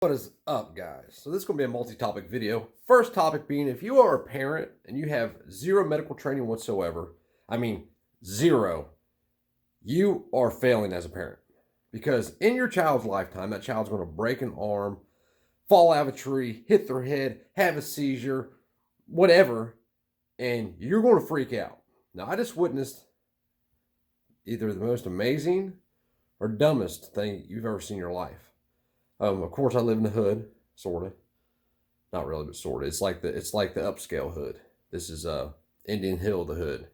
What is up, guys? So this is going to be a multi-topic video. First topic being, if you are a parent and you have zero medical training whatsoever, I mean zero, you are failing as a parent. Because in your child's lifetime, that child's going to break an arm, fall out of a tree, hit their head, have a seizure, whatever, and you're going to freak out. Now, I just witnessed either the most amazing or dumbest thing you've ever seen in your life. Of course, I live in the hood, sort of. Not really, but sort of. It's like the upscale hood. This is Indian Hill, the hood.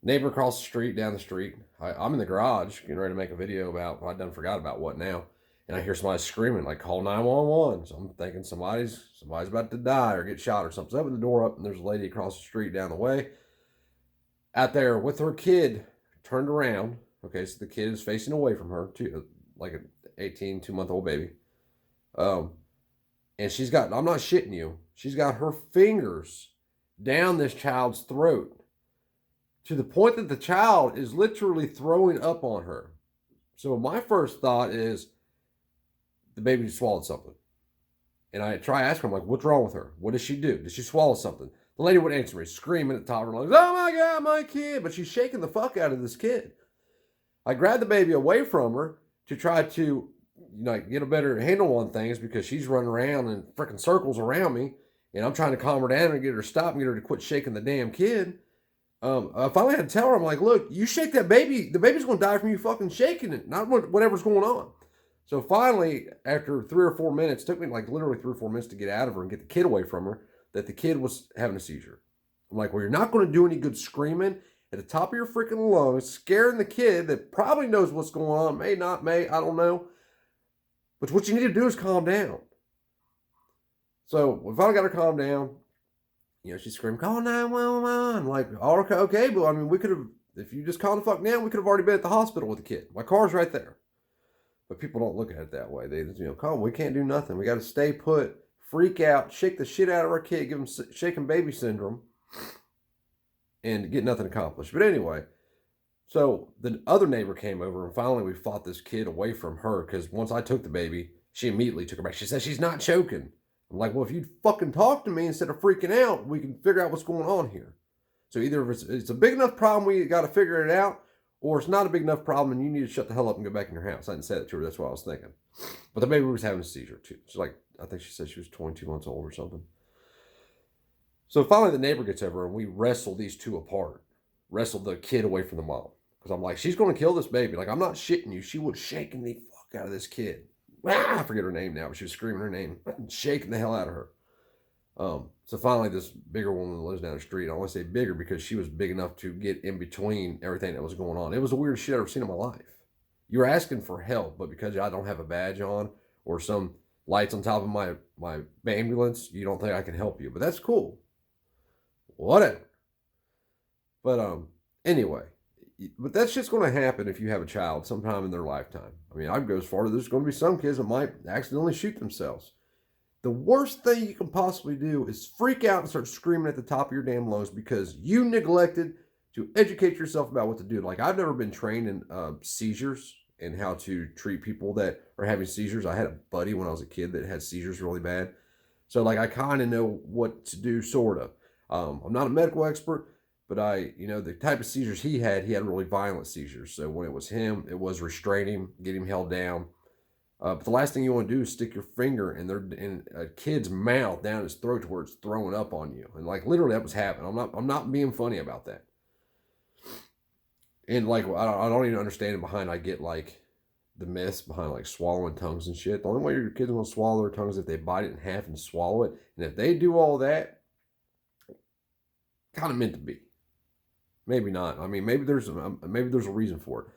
Neighbor across the street, down the street. I'm in the garage getting ready to make a video about. I done forgot about what now, and I hear somebody screaming like, "Call 911." So I'm thinking somebody's about to die or get shot or something. So I open the door up, and there's a lady across the street down the way, out there with her kid turned around. Okay, so the kid is facing away from her, too, like an 2-month-old baby. And she's got, I'm not shitting you, she's got her fingers down this child's throat to the point that the child is literally throwing up on her. So my first thought is the baby swallowed something. And I try asking her, I'm like, what's wrong with her? What did she do? Did she swallow something? The lady would answer me, screaming at the top of her lungs, oh my God, my kid. But she's shaking the fuck out of this kid. I grabbed the baby away from her to try to get a better handle on things because she's running around in freaking circles around me, and I'm trying to calm her down and get her to stop and get her to quit shaking the damn kid. I finally had to tell her, I'm like, look, you shake that baby, the baby's going to die from you fucking shaking it, not whatever's going on. So finally, after 3 or 4 minutes, it took me like literally 3 or 4 minutes to get out of her and get the kid away from her, that the kid was having a seizure. I'm like, well, you're not going to do any good screaming at the top of your freaking lungs, scaring the kid that probably knows what's going on, may not, I don't know. But what you need to do is calm down. So we finally got her calmed down. She screamed, call 911. I'm like, okay, but I mean, we could have, if you just called the fuck down, we could have already been at the hospital with the kid. My car's right there. But people don't look at it that way. They, come, we can't do nothing. We got to stay put, freak out, shake the shit out of our kid, give them shaking baby syndrome, and get nothing accomplished. But anyway, so the other neighbor came over, and finally we fought this kid away from her, because once I took the baby, she immediately took her back. She said she's not choking. I'm like, well, if you'd fucking talk to me instead of freaking out, we can figure out what's going on here. So either if it's a big enough problem, we got to figure it out, or it's not a big enough problem and you need to shut the hell up and go back in your house. I didn't say that to her. That's what I was thinking. But the baby was having a seizure too. She's like, I think she said she was 22 months old or something. So finally the neighbor gets over and we wrestle these two apart. Wrestle the kid away from the mom. Because I'm like, she's going to kill this baby. Like, I'm not shitting you. She was shaking the fuck out of this kid. I forget her name now, but she was screaming her name, shaking the hell out of her. So finally, this bigger woman that lives down the street, I want to say bigger because she was big enough to get in between everything that was going on. It was the weirdest shit I've ever seen in my life. You're asking for help, but because I don't have a badge on or some lights on top of my ambulance, you don't think I can help you. But that's cool. Whatever. But anyway, but that's just going to happen if you have a child sometime in their lifetime. I mean, I'd go as far as there's going to be some kids that might accidentally shoot themselves. The worst thing you can possibly do is freak out and start screaming at the top of your damn lungs because you neglected to educate yourself about what to do. Like, I've never been trained in seizures and how to treat people that are having seizures. I had a buddy when I was a kid that had seizures really bad. So, like, I kind of know what to do, sort of. I'm not a medical expert, but the type of seizures he had really violent seizures. So when it was him, it was restrain him, get him held down. But the last thing you want to do is stick your finger in a kid's mouth down his throat to where it's throwing up on you. And like literally that was happening. I'm not being funny about that. And like I don't even understand it behind. I get like the myths behind like swallowing tongues and shit. The only way your kids are gonna swallow their tongues is if they bite it in half and swallow it. And if they do all that, kind of meant to be. Maybe not. I mean, maybe there's a reason for it.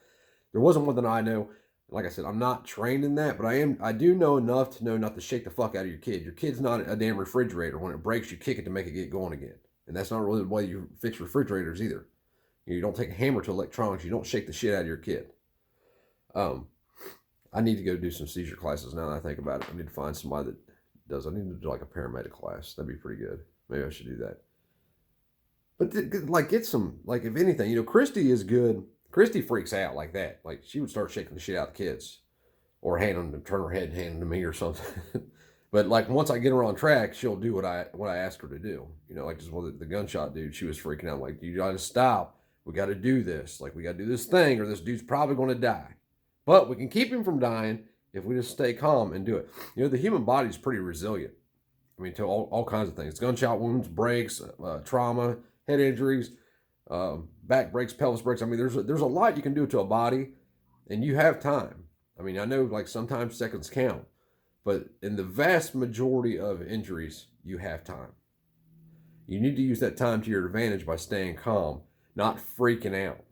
There wasn't one that I know. Like I said, I'm not trained in that, but I do know enough to know not to shake the fuck out of your kid. Your kid's not a damn refrigerator. When it breaks, you kick it to make it get going again. And that's not really the way you fix refrigerators either. You don't take a hammer to electronics. You don't shake the shit out of your kid. I need to go do some seizure classes now that I think about it. I need to find somebody that does. I need to do like a paramedic class. That'd be pretty good. Maybe I should do that. But like get some, like if anything, Christy is good. Christy freaks out like that. Like she would start shaking the shit out of the kids. or turn her head and hand them to me or something. But like once I get her on track, she'll do what I ask her to do. You know, like just the gunshot dude, she was freaking out. Like, you gotta stop. We got to do this. Like, we got to do this thing, or this dude's probably going to die. But we can keep him from dying if we just stay calm and do it. You know, the human body is pretty resilient. I mean, to all kinds of things: gunshot wounds, breaks, trauma, head injuries, back breaks, pelvis breaks. I mean, there's a lot you can do to a body, and you have time. I mean, I know like sometimes seconds count, but in the vast majority of injuries, you have time. You need to use that time to your advantage by staying calm, not freaking out.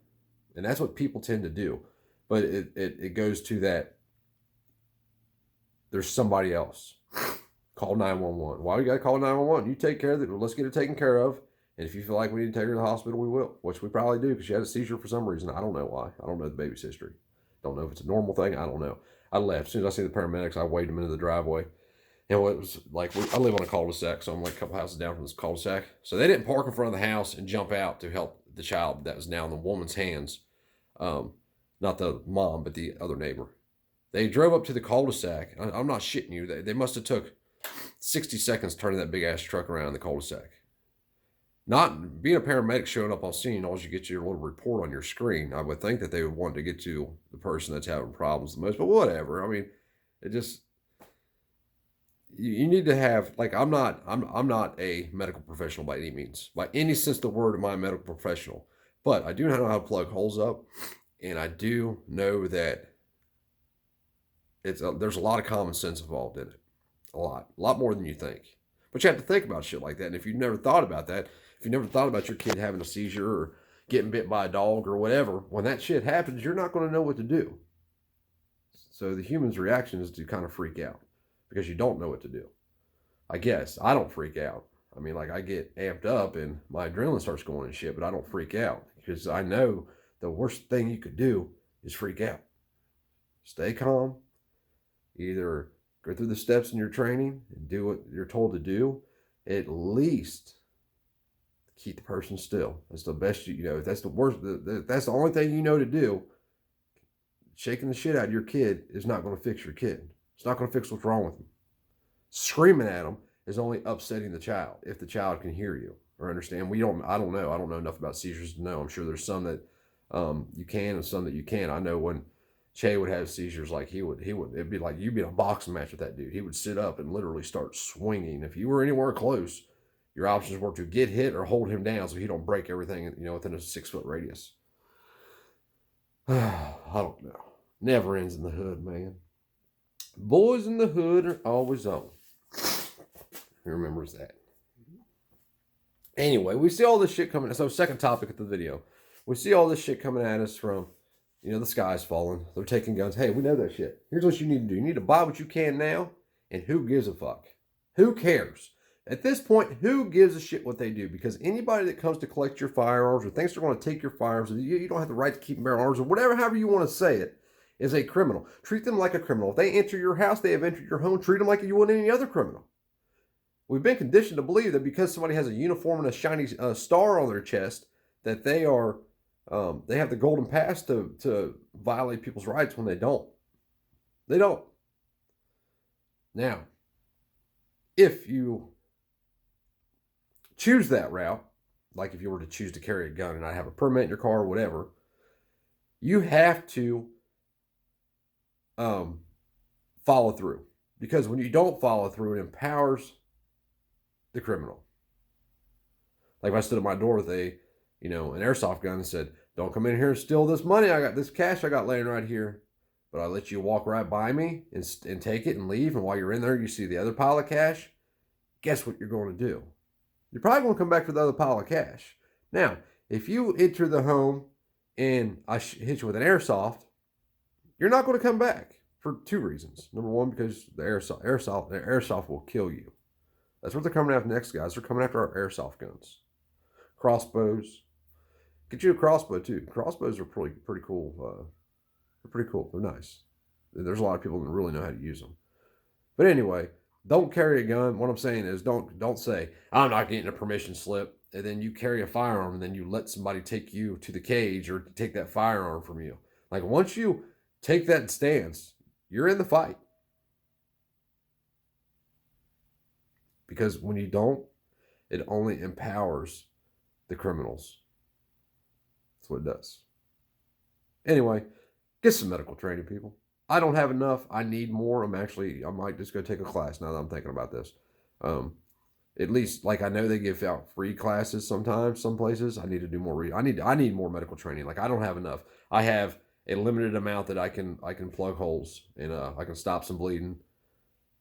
And that's what people tend to do. But it goes to that there's somebody else. Call 911. Why do you got to call 911? You take care of it. Let's get it taken care of. And if you feel like we need to take her to the hospital, we will, which we probably do because she had a seizure for some reason. I don't know why. I don't know the baby's history. Don't know if it's a normal thing. I don't know. I left. As soon as I see the paramedics, I waved them into the driveway. And it was like, I live on a cul-de-sac, so I'm like a couple houses down from this cul-de-sac. So they didn't park in front of the house and jump out to help the child that was now in the woman's hands. Not the mom, but the other neighbor. They drove up to the cul-de-sac. I'm not shitting you. They must have took 60 seconds turning that big ass truck around the cul-de-sac. Not being a paramedic showing up on scene, all you get your little report on your screen. I would think that they would want to get to the person that's having problems the most, but whatever. I mean, it just, you need to have, like, I'm not a medical professional by any means. By any sense of the word, am I a medical professional? But I do know how to plug holes up, and I do know that there's a lot of common sense involved in it. A lot more than you think. But you have to think about shit like that. And if you've never thought about that, if you never thought about your kid having a seizure or getting bit by a dog or whatever, when that shit happens, you're not going to know what to do. So the human's reaction is to kind of freak out because you don't know what to do. I guess I don't freak out. I mean, like, I get amped up and my adrenaline starts going and shit, but I don't freak out because I know the worst thing you could do is freak out. Stay calm. Either go through the steps in your training and do what you're told to do. At least keep the person still. That's the best you know. If that's the worst, that's the only thing you know to do. Shaking the shit out of your kid is not going to fix your kid. It's not going to fix what's wrong with them. Screaming at them is only upsetting the child if the child can hear you or understand. I don't know. I don't know enough about seizures to know. I'm sure there's some that you can and some that you can't. I know when Che would have seizures, like he would, it'd be like you'd be in a boxing match with that dude. He would sit up and literally start swinging. If you were anywhere close, your options were to get hit or hold him down so he don't break everything, within a 6-foot radius. I don't know. Never ends in the hood, man. Boys in the hood are always on. Who remembers that? Anyway, we see all this shit coming. So, second topic of the video. We see all this shit coming at us from, the sky's falling. They're taking guns. Hey, we know that shit. Here's what you need to do. You need to buy what you can now, and who gives a fuck? Who cares? At this point, who gives a shit what they do? Because anybody that comes to collect your firearms or thinks they're going to take your firearms, you don't have the right to keep bear arms or whatever, however you want to say it, is a criminal. Treat them like a criminal. If they enter your house, they have entered your home, treat them like you would any other criminal. We've been conditioned to believe that because somebody has a uniform and a shiny star on their chest, that they are, they have the golden pass to violate people's rights when they don't. They don't. Now, if you choose that route, like if you were to choose to carry a gun and not have a permit in your car or whatever, you have to follow through. Because when you don't follow through, it empowers the criminal. Like if I stood at my door with an airsoft gun and said, don't come in here and steal this money. I got this cash I got laying right here. But I let you walk right by me and take it and leave. And while you're in there, you see the other pile of cash. Guess what you're going to do? You're probably going to come back for the other pile of cash. Now, if you enter the home and I hit you with an airsoft, you're not going to come back for two reasons. Number one, because the airsoft will kill you. That's what they're coming after next, guys. They're coming after our airsoft guns. Crossbows. Get you a crossbow, too. Crossbows are pretty cool. They're pretty cool. They're nice. There's a lot of people that really know how to use them. But anyway, don't carry a gun. What I'm saying is don't say, I'm not getting a permission slip, and then you carry a firearm, and then you let somebody take you to the cage or take that firearm from you. Like, once you take that stance, you're in the fight. Because when you don't, it only empowers the criminals. That's what it does. Anyway, get some medical training, people. I don't have enough. I need more. I might just go take a class now that I'm thinking about this. At least, like, I know they give out free classes sometimes, some places. I need to do more. I need more medical training. Like, I don't have enough. I have a limited amount that I can plug holes and I can stop some bleeding.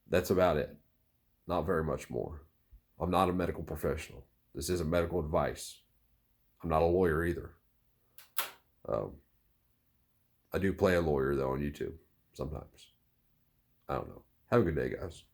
That's about it. Not very much more. I'm not a medical professional. This isn't medical advice. I'm not a lawyer either. I do play a lawyer though on YouTube sometimes. I don't know. Have a good day, guys.